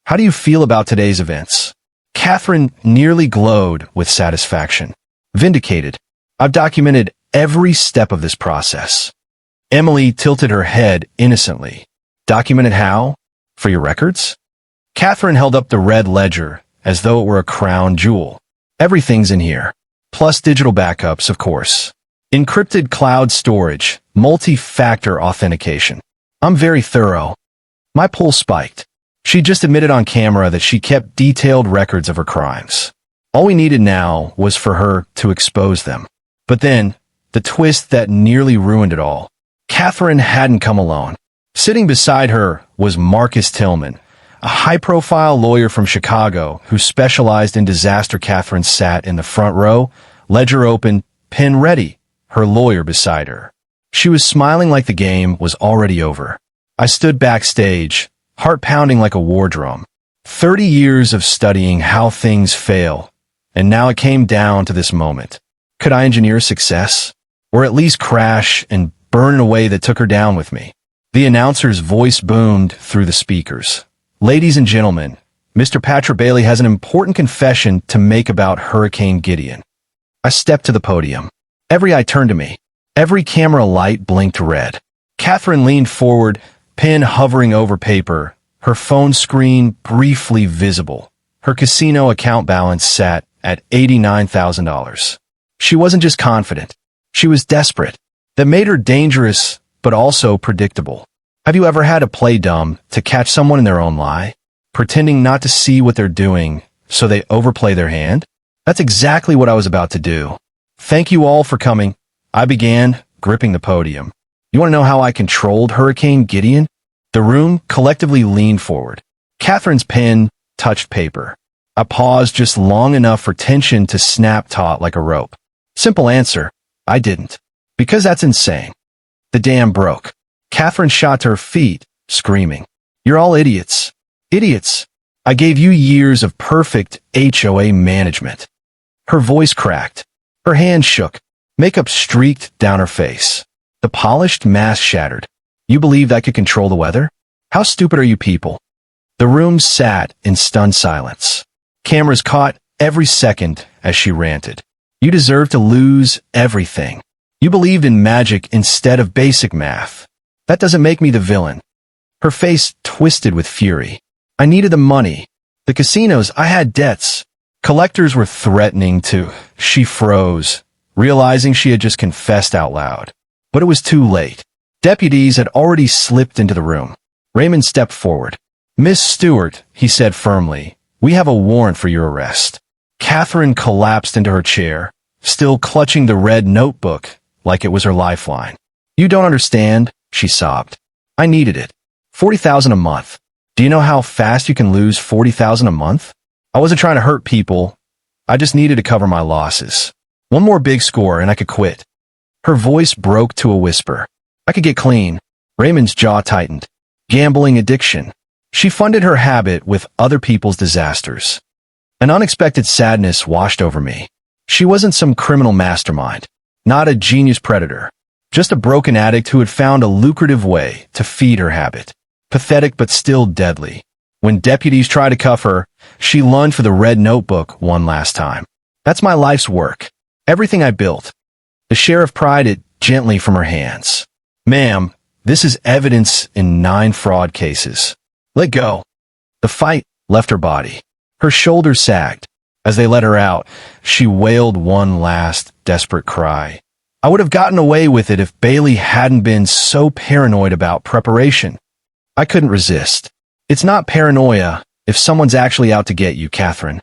how do you feel about today's events? Catherine nearly glowed with satisfaction. Vindicated. I've documented every step of this process. Emily tilted her head innocently. Documented how? For your records? Catherine held up the red ledger as though it were a crown jewel. Everything's in here. Plus digital backups, of course. Encrypted cloud storage, multi-factor authentication. I'm very thorough. My pulse spiked. She just admitted on camera that she kept detailed records of her crimes. All we needed now was for her to expose them. But then, the twist that nearly ruined it all. Catherine hadn't come alone. Sitting beside her was Marcus Tillman, a high-profile lawyer from Chicago who specialized in disaster. Catherine sat in the front row, ledger open, pen ready, her lawyer beside her. She was smiling like the game was already over. I stood backstage, heart pounding like a war drum. 30 years of studying how things fail, and now it came down to this moment. Could I engineer success? Or at least crash and burn in a way that took her down with me? The announcer's voice boomed through the speakers. Ladies and gentlemen, Mr. Patrick Bailey has an important confession to make about Hurricane Gideon. I stepped to the podium. Every eye turned to me. Every camera light blinked red. Catherine leaned forward, pen hovering over paper, her phone screen briefly visible. Her casino account balance sat at $89,000. She wasn't just confident. She was desperate. That made her dangerous, but also predictable. Have you ever had to play dumb to catch someone in their own lie? Pretending not to see what they're doing, so they overplay their hand? That's exactly what I was about to do. Thank you all for coming. I began, gripping the podium. You want to know how I controlled Hurricane Gideon? The room collectively leaned forward. Catherine's pen touched paper. I paused just long enough for tension to snap taut like a rope. Simple answer, I didn't. Because that's insane. The dam broke. Catherine shot to her feet, screaming. You're all idiots. Idiots. I gave you years of perfect HOA management. Her voice cracked. Her hand shook. Makeup streaked down her face. The polished mask shattered. You believed I could control the weather? How stupid are you people? The room sat in stunned silence. Cameras caught every second as she ranted. You deserve to lose everything. You believed in magic instead of basic math. That doesn't make me the villain. Her face twisted with fury. I needed the money. The casinos, I had debts. Collectors were threatening to. She froze, realizing she had just confessed out loud. But it was too late. Deputies had already slipped into the room. Raymond stepped forward. Miss Stewart, he said firmly, we have a warrant for your arrest. Catherine collapsed into her chair, still clutching the red notebook like it was her lifeline. You don't understand, she sobbed. I needed it. 40,000 a month. Do you know how fast you can lose 40,000 a month? I wasn't trying to hurt people. I just needed to cover my losses. One more big score and I could quit. Her voice broke to a whisper. I could get clean. Raymond's jaw tightened. Gambling addiction. She funded her habit with other people's disasters. An unexpected sadness washed over me. She wasn't some criminal mastermind, not a genius predator, just a broken addict who had found a lucrative way to feed her habit. Pathetic but still deadly. When deputies tried to cuff her, she lunged for the red notebook one last time. That's my life's work. Everything I built. The sheriff pried it gently from her hands. Ma'am, this is evidence in 9 fraud cases. Let go. The fight left her body. Her shoulders sagged. As they let her out, she wailed one last desperate cry. I would have gotten away with it if Bailey hadn't been so paranoid about preparation. I couldn't resist. It's not paranoia if someone's actually out to get you, Catherine.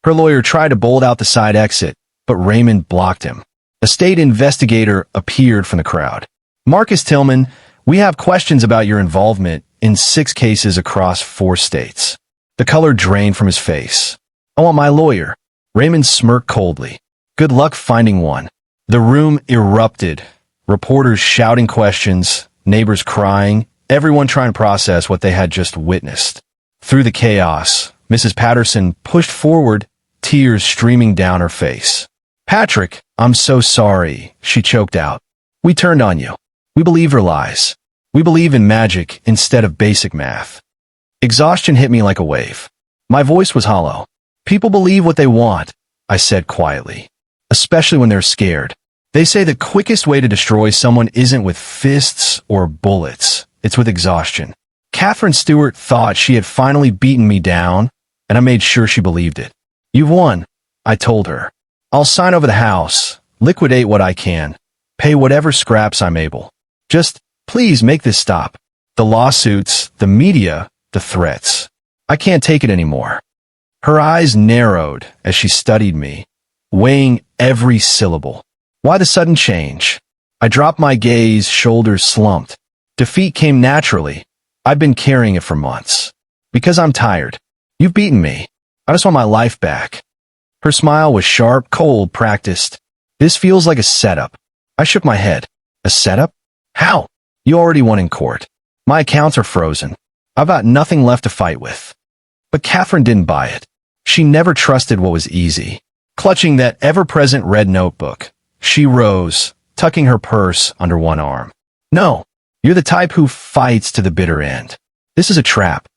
Her lawyer tried to bolt out the side exit, but Raymond blocked him. A state investigator appeared from the crowd. Marcus Tillman, we have questions about your involvement in 6 cases across 4 states. The color drained from his face. I want my lawyer. Raymond smirked coldly. Good luck finding one. The room erupted. Reporters shouting questions, neighbors crying, everyone trying to process what they had just witnessed. Through the chaos, Mrs. Patterson pushed forward, tears streaming down her face. Patrick, I'm so sorry, she choked out. We turned on you. We believe her lies. We believe in magic instead of basic math. Exhaustion hit me like a wave. My voice was hollow. People believe what they want, I said quietly. Especially when they're scared. They say the quickest way to destroy someone isn't with fists or bullets. It's with exhaustion. Catherine Stewart thought she had finally beaten me down, and I made sure she believed it. You've won, I told her. I'll sign over the house, liquidate what I can, pay whatever scraps I'm able. Just, please make this stop. The lawsuits, the media, the threats. I can't take it anymore. Her eyes narrowed as she studied me, weighing every syllable. Why the sudden change? I dropped my gaze, shoulders slumped. Defeat came naturally. I've been carrying it for months. Because I'm tired. You've beaten me. I just want my life back. Her smile was sharp, cold, practiced. This feels like a setup. I shook my head. A setup? How? You already won in court. My accounts are frozen. I've got nothing left to fight with. But Catherine didn't buy it. She never trusted what was easy. Clutching that ever-present red notebook, she rose, tucking her purse under one arm. No, you're the type who fights to the bitter end. This is a trap.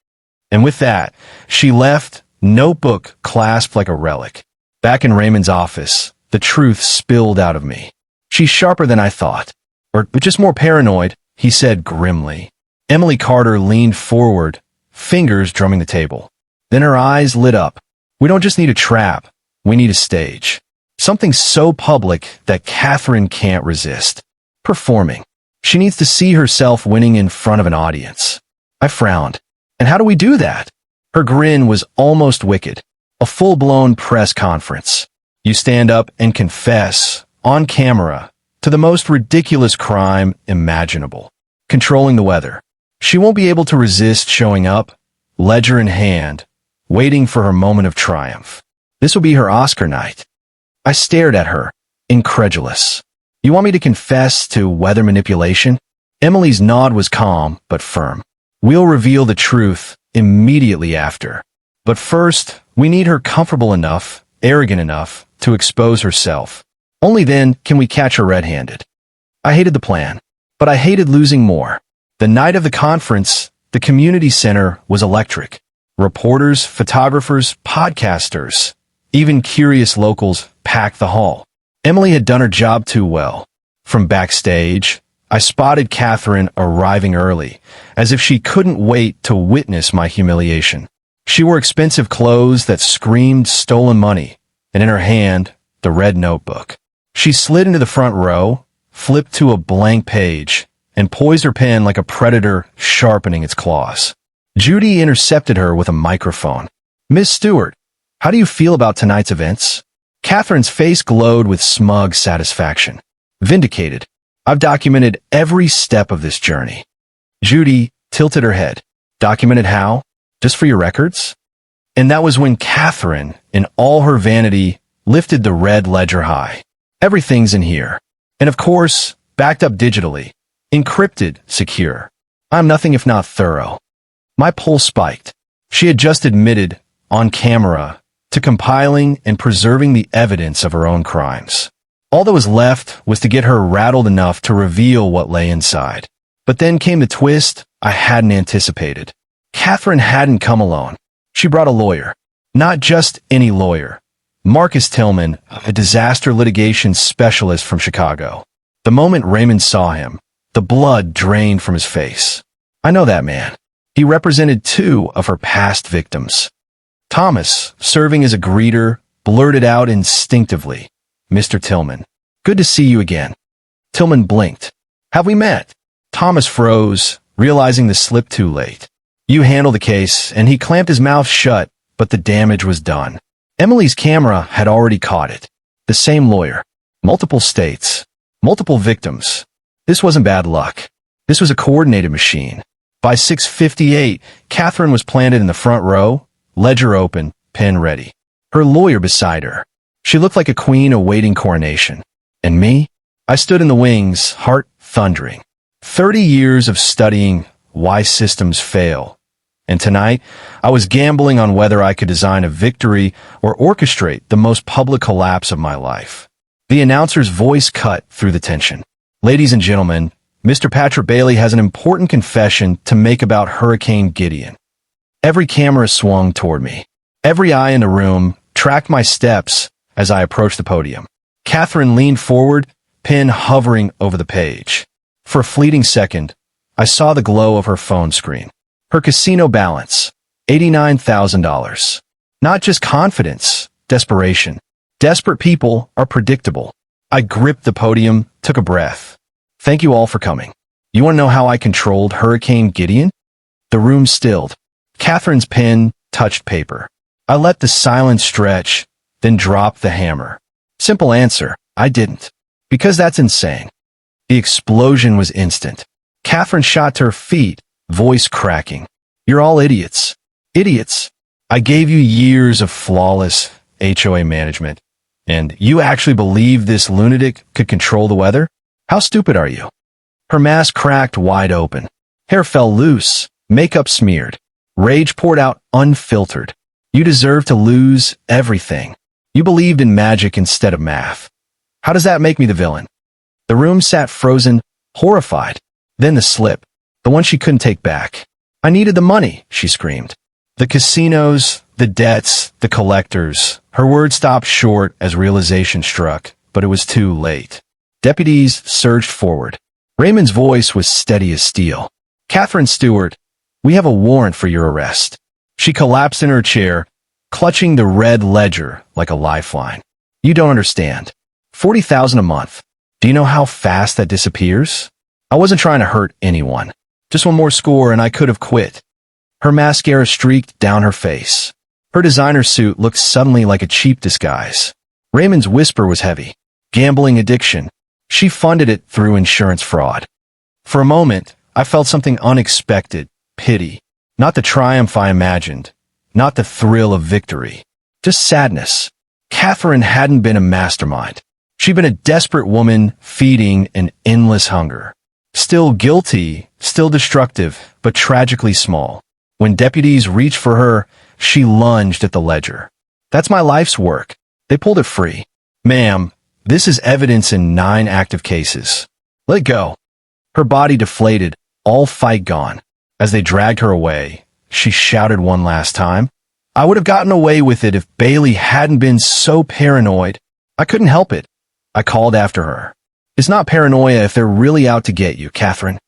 And with that, she left, notebook clasped like a relic. Back in Raymond's office, the truth spilled out of me. She's sharper than I thought. But just more paranoid, he said grimly. Emily Carter leaned forward, fingers drumming the table. Then her eyes lit up. We don't just need a trap. We need a stage. Something so public that Catherine can't resist. Performing. She needs to see herself winning in front of an audience. I frowned. And how do we do that? Her grin was almost wicked. A full-blown press conference. You stand up and confess, on camera, to the most ridiculous crime imaginable. Controlling the weather. She won't be able to resist showing up, ledger in hand, waiting for her moment of triumph. This will be her Oscar night. I stared at her, incredulous. You want me to confess to weather manipulation? Emily's nod was calm but firm. We'll reveal the truth immediately after. But first, we need her comfortable enough, arrogant enough, to expose herself. Only then can we catch her red-handed. I hated the plan, but I hated losing more. The night of the conference, the community center was electric. Reporters, photographers, podcasters, even curious locals packed the hall. Emily had done her job too well. From backstage, I spotted Catherine arriving early, as if she couldn't wait to witness my humiliation. She wore expensive clothes that screamed stolen money, and in her hand, the red notebook. She slid into the front row, flipped to a blank page, and poised her pen like a predator sharpening its claws. Judy intercepted her with a microphone. Miss Stewart, how do you feel about tonight's events? Catherine's face glowed with smug satisfaction. Vindicated. I've documented every step of this journey. Judy tilted her head. Documented how? Just for your records? And that was when Catherine, in all her vanity, lifted the red ledger high. Everything's in here. And of course, backed up digitally. Encrypted, secure. I'm nothing if not thorough. My pulse spiked. She had just admitted, on camera, to compiling and preserving the evidence of her own crimes. All that was left was to get her rattled enough to reveal what lay inside. But then came the twist I hadn't anticipated. Catherine hadn't come alone. She brought a lawyer. Not just any lawyer. Marcus Tillman, a disaster litigation specialist from Chicago. The moment Raymond saw him, the blood drained from his face. I know that man. He represented two of her past victims. Thomas, serving as a greeter, blurted out instinctively, "Mr. Tillman, good to see you again." Tillman blinked. "Have we met?" Thomas froze, realizing the slip too late. "You handle the case," and he clamped his mouth shut, but the damage was done. Emily's camera had already caught it. The same lawyer. Multiple states. Multiple victims. This wasn't bad luck. This was a coordinated machine. By 6:58, Catherine was planted in the front row, ledger open, pen ready. Her lawyer beside her. She looked like a queen awaiting coronation. And me? I stood in the wings, heart thundering. 30 years of studying why systems fail. And tonight, I was gambling on whether I could design a victory or orchestrate the most public collapse of my life. The announcer's voice cut through the tension. "Ladies and gentlemen, Mr. Patrick Bailey has an important confession to make about Hurricane Gideon." Every camera swung toward me. Every eye in the room tracked my steps as I approached the podium. Catherine leaned forward, pen hovering over the page. For a fleeting second, I saw the glow of her phone screen. Her casino balance, $89,000. Not just confidence, desperation. Desperate people are predictable. I gripped the podium, took a breath. "Thank you all for coming. You want to know how I controlled Hurricane Gideon?" The room stilled. Catherine's pen touched paper. I let the silence stretch, then dropped the hammer. Simple answer, I didn't. Because that's insane. The explosion was instant. Catherine shot to her feet, voice cracking. "You're all idiots. Idiots. I gave you years of flawless HOA management, and you actually believe this lunatic could control the weather? How stupid are you?" Her mask cracked wide open. Hair fell loose, makeup smeared. Rage poured out unfiltered. "You deserve to lose everything. You believed in magic instead of math. How does that make me the villain?" The room sat frozen, horrified. Then the slip, the one she couldn't take back. "I needed the money," she screamed. "The casinos, the debts, the collectors." Her words stopped short as realization struck, but it was too late. Deputies surged forward. Raymond's voice was steady as steel. "Catherine Stewart, we have a warrant for your arrest." She collapsed in her chair, clutching the red ledger like a lifeline. "You don't understand. $40,000 a month. Do you know how fast that disappears?" I wasn't trying to hurt anyone. Just one more score and I could have quit. Her mascara streaked down her face. Her designer suit looked suddenly like a cheap disguise. Raymond's whisper was heavy. Gambling addiction. She funded it through insurance fraud. For a moment, I felt something unexpected. Pity. Not the triumph I imagined. Not the thrill of victory. Just sadness. Catherine hadn't been a mastermind. She'd been a desperate woman feeding an endless hunger. Still guilty, still destructive, but tragically small. When deputies reached for her, she lunged at the ledger. "That's my life's work." They pulled it free. "Ma'am, this is evidence in 9 active cases. Let go." Her body deflated, all fight gone. As they dragged her away, she shouted one last time. "I would have gotten away with it if Bailey hadn't been so paranoid. I couldn't help it." I called after her. "It's not paranoia if they're really out to get you, Catherine."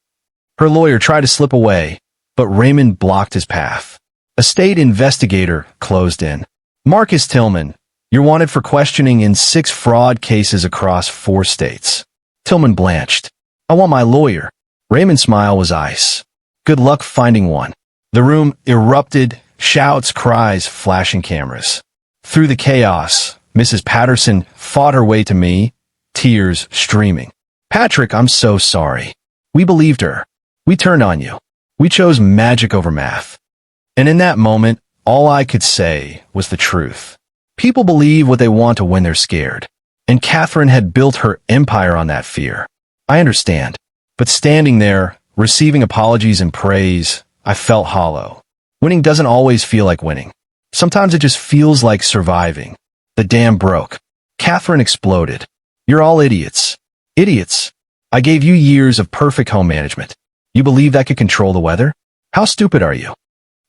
Her lawyer tried to slip away, but Raymond blocked his path. A state investigator closed in. "Marcus Tillman, you're wanted for questioning in 6 fraud cases across 4 states." Tillman blanched. "I want my lawyer." Raymond's smile was ice. "Good luck finding one." The room erupted, shouts, cries, flashing cameras. Through the chaos, Mrs. Patterson fought her way to me, tears streaming. "Patrick, I'm so sorry. We believed her. We turned on you. We chose magic over math. And in that moment, all I could say was the truth. People believe what they want when they're scared. And Catherine had built her empire on that fear. I understand. But standing there, receiving apologies and praise, I felt hollow. Winning doesn't always feel like winning. Sometimes it just feels like surviving. The dam broke. Catherine exploded. You're all idiots. Idiots. I gave you years of perfect home management. You believe that could control the weather? How stupid are you?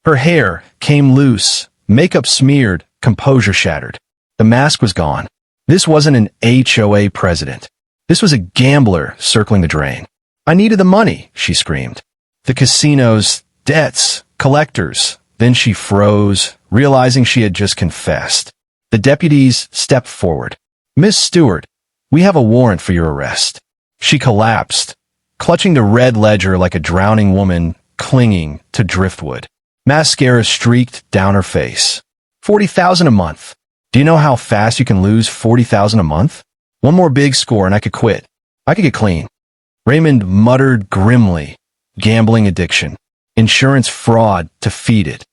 Her hair came loose, makeup smeared, composure shattered. The mask was gone. This wasn't an HOA president. This was a gambler circling the drain. I needed the money, she screamed. The casinos, debts, collectors. Then she froze, realizing she had just confessed. The deputies stepped forward. Miss Stewart, we have a warrant for your arrest. She collapsed, clutching the red ledger like a drowning woman clinging to driftwood. Mascara streaked down her face. $40,000 a month. Do you know how fast you can lose $40,000 a month? One more big score and I could quit. I could get clean. Raymond muttered grimly. Gambling addiction. Insurance fraud to feed it.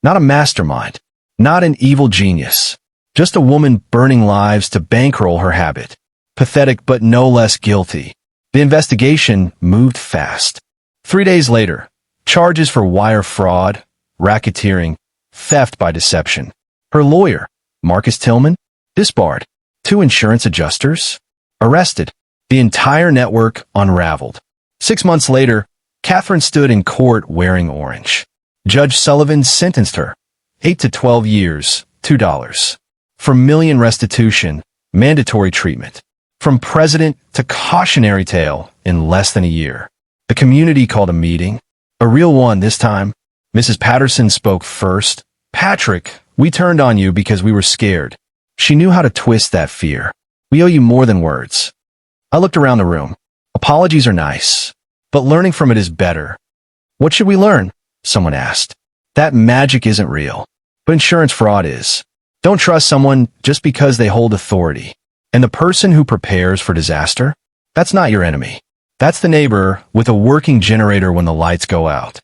Not a mastermind. Not an evil genius. Just a woman burning lives to bankroll her habit. Pathetic but no less guilty. The investigation moved fast. 3 days later, charges for wire fraud, racketeering, theft by deception. Her lawyer, Marcus Tillman, disbarred. 2 insurance adjusters, arrested. The entire network unraveled. 6 months later, Catherine stood in court wearing orange. Judge Sullivan sentenced her 8 to 12 years, $2. For million restitution, mandatory treatment. From president to cautionary tale in less than a year. The community called a meeting. A real one this time. Mrs. Patterson spoke first. Patrick, we turned on you because we were scared. She knew how to twist that fear. We owe you more than words. I looked around the room. Apologies are nice, but learning from it is better. What should we learn? Someone asked. That magic isn't real, but insurance fraud is. Don't trust someone just because they hold authority. And the person who prepares for disaster? That's not your enemy. That's the neighbor with a working generator when the lights go out.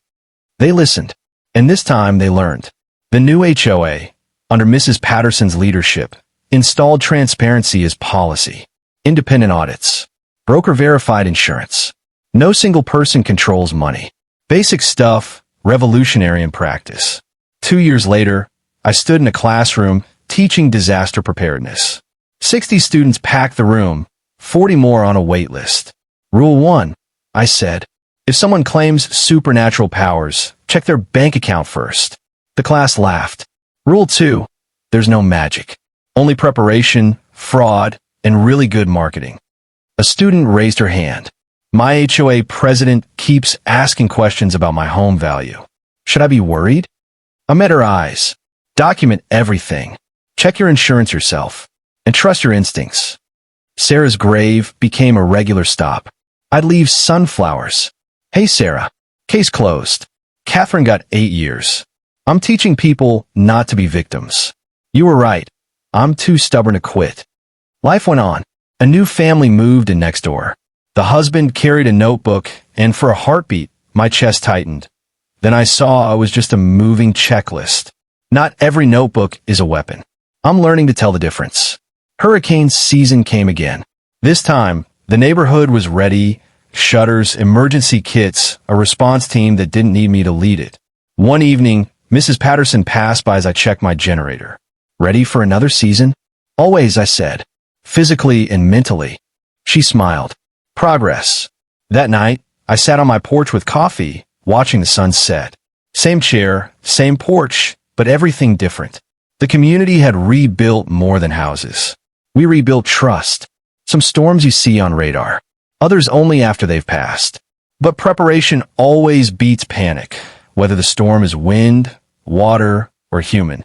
They listened, and this time they learned. The new HOA, under Mrs. Patterson's leadership, installed transparency as policy. Independent audits. Broker-verified insurance. No single person controls money. Basic stuff, revolutionary in practice. 2 years later, I stood in a classroom teaching disaster preparedness. 60 students packed the room, 40 more on a wait list. Rule 1, I said. If someone claims supernatural powers, check their bank account first. The class laughed. Rule 2, there's no magic. Only preparation, fraud, and really good marketing. A student raised her hand. My HOA president keeps asking questions about my home value. Should I be worried? I met her eyes. Document everything. Check your insurance yourself. And trust your instincts. Sarah's grave became a regular stop. I'd leave sunflowers. Hey, Sarah. Case closed. Catherine got 8 years. I'm teaching people not to be victims. You were right. I'm too stubborn to quit. Life went on. A new family moved in next door. The husband carried a notebook, and for a heartbeat, my chest tightened. Then I saw I was just a moving checklist. Not every notebook is a weapon. I'm learning to tell the difference. Hurricane season came again. This time, the neighborhood was ready. Shutters, emergency kits, a response team that didn't need me to lead it. One evening, Mrs. Patterson passed by as I checked my generator. Ready for another season? Always, I said. Physically and mentally. She smiled. Progress. That night, I sat on my porch with coffee, watching the sun set. Same chair, same porch, but everything different. The community had rebuilt more than houses. We rebuilt trust. Some storms you see on radar. Others only after they've passed. But preparation always beats panic, whether the storm is wind, water, or human.